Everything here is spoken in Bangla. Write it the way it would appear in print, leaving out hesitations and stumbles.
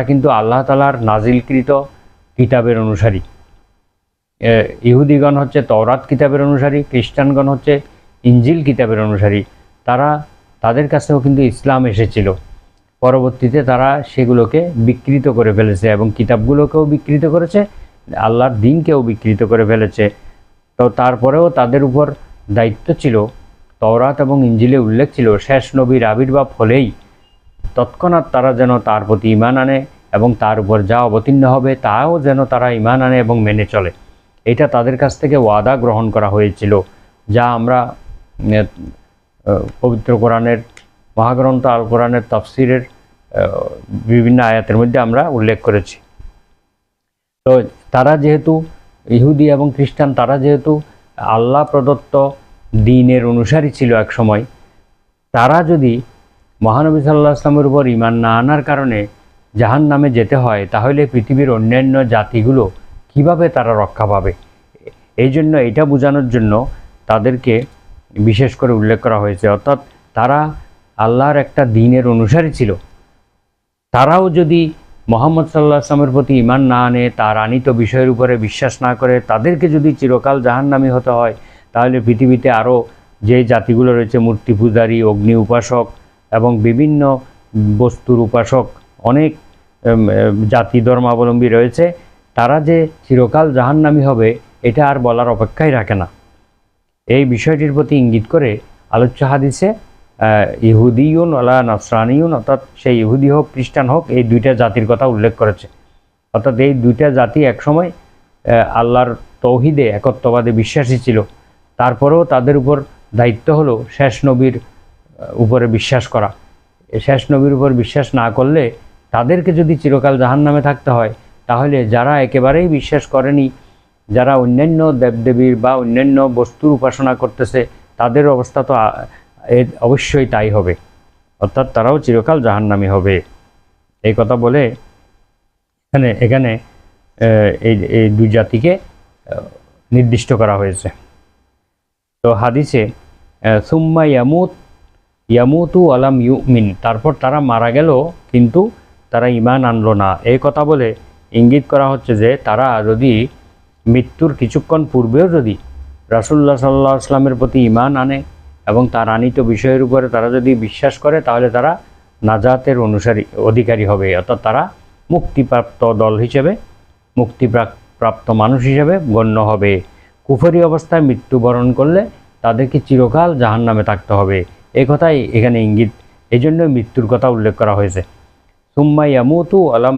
কিন্তু আল্লাহ তাআলার নাজিলকৃত কিতাবের অনুসারী। ইহুদিগণ হচ্ছে তওরাত কিতাবের অনুসারী, খ্রিস্টানগণ হচ্ছে ইনজিল কিতাবের অনুসারী। তাদের কাছেও কিন্তু ইসলাম এসেছিল। পরবর্তীতে তারা সেগুলোকে বিকৃত করে ফেলেছে এবং কিতাবগুলোকেও বিকৃত করেছে, আল্লাহর দ্বীনকেও বিকৃত করে ফেলেছে। তো তারপরেও তাদের উপর দায়িত্ব ছিল, তওরাত এবং ইনজিলে উল্লেখ ছিল শেষ নবীর আবির্ভাব হলেই তৎক্ষণাৎ তারা যেন তার প্রতি ঈমান আনে এবং তার উপর যা অবতীর্ণ হবে তাও যেন তারা ঈমান আনে এবং মেনে চলে। এটা তাদের কাছ থেকে ওয়াদা গ্রহণ করা হয়েছিল, যা আমরা পবিত্র কোরআনের মহাগ্রন্থ আল কোরআনের তাফসিরের বিভিন্ন আয়াতের মধ্যে আমরা উল্লেখ করেছি। তো তারা যেহেতু ইহুদি এবং খ্রিস্টান, তারা যেহেতু আল্লাহ প্রদত্ত দ্বীনের অনুসারী ছিল এক সময়, তারা যদি মহানবী সাল্লাল্লাহু আলাইহি ওয়াসাল্লামের উপর ঈমান না আনার কারণে জাহান্নামে যেতে হয়, তাহলে পৃথিবীর অন্যান্য জাতিগুলো কিভাবে তারা রক্ষা পাবে? এই জন্য এটা বোঝানোর জন্য তাদেরকে বিশেষ করে উল্লেখ করা হয়েছে। অর্থাৎ তারা আল্লাহর একটা দ্বীনের অনুসারী ছিল। তারাও যদি মুহাম্মদ সাল্লাল্লাহু আলাইহি ওয়াসাল্লামের প্রতি ঈমান না আনে, তার আনিত বিষয়ের উপরে বিশ্বাস না করে, তাদেরকে যদি চিরকাল জাহান্নামী হতে হয়, তাহলে পৃথিবীতে আরও যে জাতিগুলো রয়েছে, মূর্তি পূজারী, অগ্নি উপাসক এবং বিভিন্ন বস্তুর উপাসক, অনেক জাতি ধর্মাবলম্বী রয়েছে, তারা যে চিরকাল জাহান্নামী হবে এটা আর বলার অপেক্ষাই রাখে না। এই বিষয়টির প্রতি ইঙ্গিত করে আলোচ্য হাদিসে ইহুদিউন ওয়ালা নাসরানিউন, অর্থাৎ সেই ইহুদি হোক খ্রিস্টান হোক, এই দুইটা জাতির কথা উল্লেখ করেছে। অর্থাৎ এই দুইটা জাতি একসময় আল্লাহর তৌহিদে, একত্ববাদে বিশ্বাসী ছিল। তারপরেও তাদের উপর দায়িত্ব হলো শেষ নবীর উপরে বিশ্বাস করা। শেষ নবীর উপর বিশ্বাস না করলে তাদেরকে যদি চিরকাল জাহান্নামে থাকতে হয়, তাহলে যারা একেবারেই বিশ্বাস করেনি, যারা অন্যান্য দেবদেবীর বা অন্যান্য বস্তুর উপাসনা করতেছে, তাদের অবস্থা তো অবশ্যই তাই হবে। অর্থাৎ তারাও চিরকাল জাহান্নামী হবে। এই কথা বলে এখানে এই দুই জাতিকে নির্দিষ্ট করা হয়েছে। তো হাদিসে সুম্মা ইয়ামুতু আলাম ইউমিন, তারপর তারা মারা গেল কিন্তু তারা ঈমান আনলো না। এই কথা বলে ইঙ্গিত করা হচ্ছে যে তারা যদি মৃত্যুর কিছুক্ষণ পূর্বেও যদি রাসূলুল্লাহ সাল্লাল্লাহু আলাইহি ওয়াসাল্লামের প্রতি ঈমান আনে এবং তার আনিত বিষয়ের উপরে তারা যদি বিশ্বাস করে, তাহলে তারা নাজাতের অধিকারী হবে। অর্থাৎ তারা মুক্তিপ্রাপ্ত দল হিসেবে, মুক্তিপ্রাপ্ত মানুষ হিসেবে গণ্য হবে। কুফরি অবস্থায় মৃত্যুবরণ করলে তাদেরকে চিরকাল জাহান্নামে থাকতে হবে। এই কথাই এখানে ইঙ্গিত, এই জন্য মৃত্যুর কথা উল্লেখ করা হয়েছে। সুম্মা ইয়ামুতু আলাম